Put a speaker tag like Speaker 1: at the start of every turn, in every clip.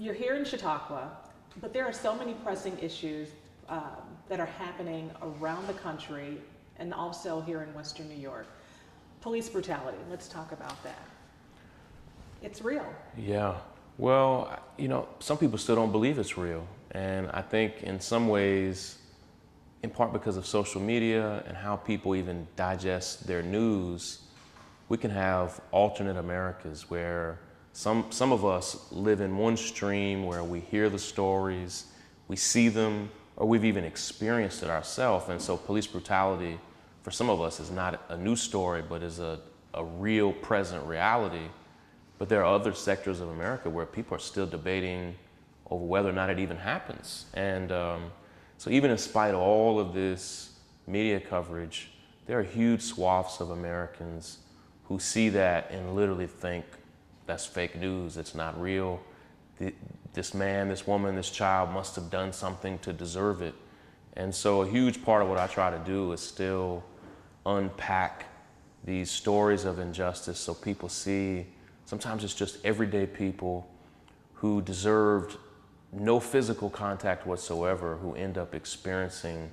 Speaker 1: You're here in Chautauqua, but there are so many pressing issues that are happening around the country and also here in Western New York. Police brutality, let's talk about that. It's real.
Speaker 2: Yeah. Well, you know, some people still don't believe it's real. And I think in some ways, in part because of social media and how people even digest their news, we can have alternate Americas where some of us live in one stream where we hear the stories, we see them, or we've even experienced it ourselves. And so police brutality, for some of us, is not a new story, but is a real present reality. But there are other sectors of America where people are still debating over whether or not it even happens. And so even in spite of all of this media coverage, there are huge swaths of Americans who see that and literally think that's fake news, it's not real. This man, this woman, this child must have done something to deserve it. And so a huge part of what I try to do is still unpack these stories of injustice so people see sometimes it's just everyday people who deserved no physical contact whatsoever who end up experiencing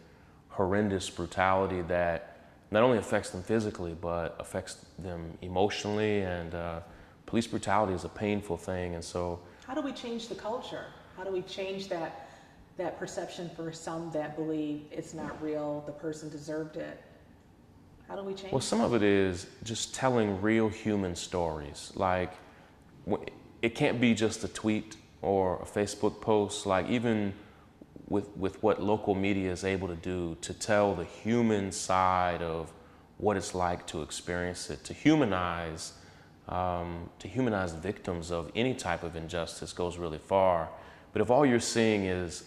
Speaker 2: horrendous brutality that not only affects them physically, but affects them emotionally. And police brutality is a painful thing. And so
Speaker 1: how do we change the culture? How do we change that perception for some that believe it's not real, the person deserved it? How do we change?
Speaker 2: Well, some of it is just telling real human stories. Like, it can't be just a tweet or a Facebook post. Like, even with what local media is able to do to tell the human side of what it's like to experience it, to humanize victims of any type of injustice goes really far. But if all you're seeing is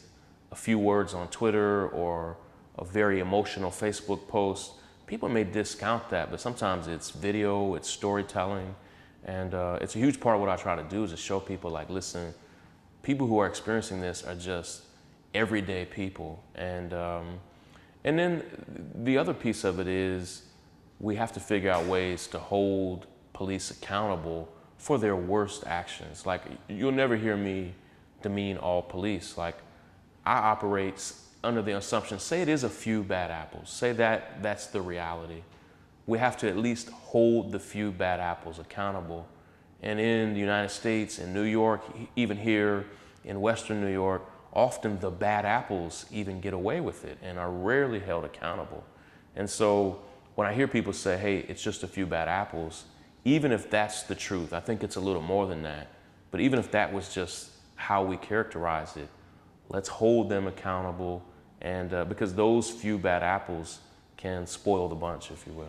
Speaker 2: a few words on Twitter or a very emotional Facebook post, people may discount that, but sometimes it's video, it's storytelling, and it's a huge part of what I try to do is to show people, like, listen, people who are experiencing this are just everyday people. And then the other piece of it is we have to figure out ways to hold police accountable for their worst actions. Like, you'll never hear me demean all police. Like, I operate under the assumption, say it is a few bad apples, say that's the reality. We have to at least hold the few bad apples accountable. And in the United States, in New York, even here in Western New York, often the bad apples even get away with it and are rarely held accountable. And so when I hear people say, hey, it's just a few bad apples, even if that's the truth, I think it's a little more than that, but even if that was just how we characterize it, let's hold them accountable, and because those few bad apples can spoil the bunch, if you will.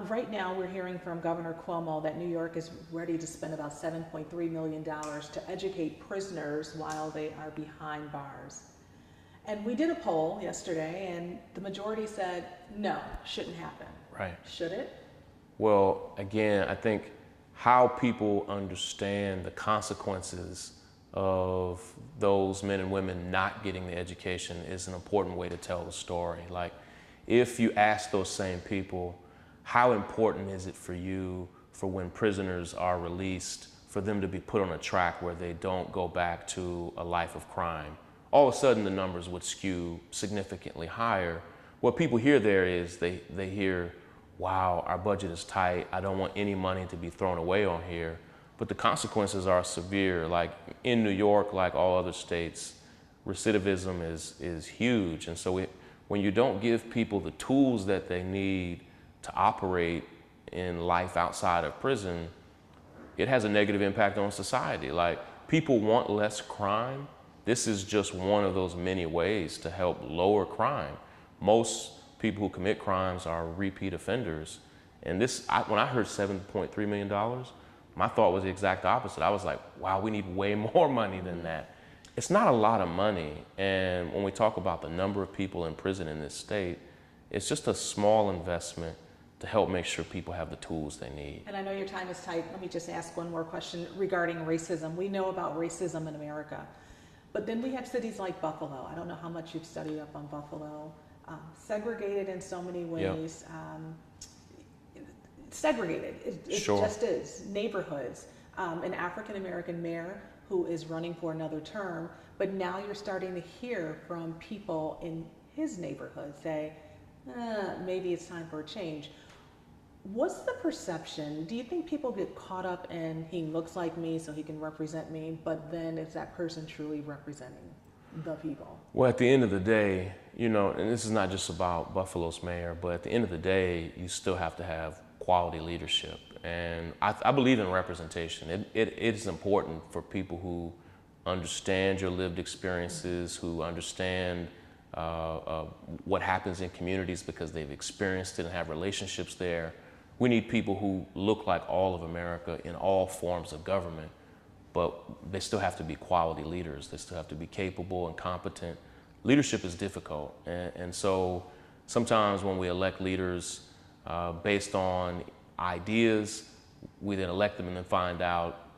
Speaker 1: Right now, we're hearing from Governor Cuomo that New York is ready to spend about $7.3 million to educate prisoners while they are behind bars. And we did a poll yesterday, and the majority said, no, shouldn't happen.
Speaker 2: Right.
Speaker 1: Should it?
Speaker 2: Well, again, I think how people understand the consequences of those men and women not getting the education is an important way to tell the story. Like, if you ask those same people, how important is it for you for when prisoners are released, for them to be put on a track where they don't go back to a life of crime? All of a sudden, the numbers would skew significantly higher. What people hear there is they hear, wow, our budget is tight. I don't want any money to be thrown away on here. But the consequences are severe. Like in New York, like all other states, recidivism is huge. And so when you don't give people the tools that they need to operate in life outside of prison, it has a negative impact on society. Like, people want less crime. This is just one of those many ways to help lower crime. Most people who commit crimes are repeat offenders. And when I heard $7.3 million, my thought was the exact opposite. I was like, wow, we need way more money than that. It's not a lot of money. And when we talk about the number of people in prison in this state, it's just a small investment to help make sure people have the tools they need.
Speaker 1: And I know your time is tight. Let me just ask one more question regarding racism. We know about racism in America, but then we have cities like Buffalo. I don't know how much you've studied up on Buffalo. Segregated in so many ways. Yep. Segregated, it
Speaker 2: Sure.
Speaker 1: just is. Neighborhoods. An African-American mayor who is running for another term, but now you're starting to hear from people in his neighborhood say, maybe it's time for a change. What's the perception? Do you think people get caught up in he looks like me so he can represent me, but then is that person truly representing the people?
Speaker 2: Well, at the end of the day, you know, and this is not just about Buffalo's mayor, but at the end of the day, you still have to have quality leadership. And I believe in representation. It is important for people who understand your lived experiences, who understand what happens in communities because they've experienced it and have relationships there. We need people who look like all of America in all forms of government, but they still have to be quality leaders. They still have to be capable and competent. Leadership is difficult, and so sometimes when we elect leaders based on ideas, we then elect them and then find out,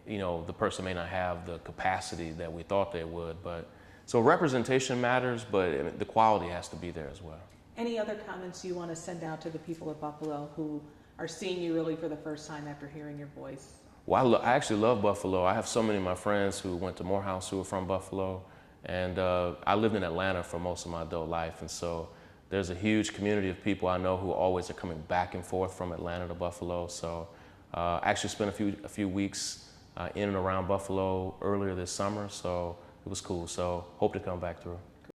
Speaker 2: you know, the person may not have the capacity that we thought they would. But so representation matters, but the quality has to be there as well.
Speaker 1: Any other comments you want to send out to the people of Buffalo who are seeing you really for the first time after hearing your voice?
Speaker 2: Well, I actually love Buffalo. I have so many of my friends who went to Morehouse who are from Buffalo, and I lived in Atlanta for most of my adult life, and so there's a huge community of people I know who always are coming back and forth from Atlanta to Buffalo. So I actually spent a few weeks in and around Buffalo earlier this summer, so it was cool. So hope to come back through.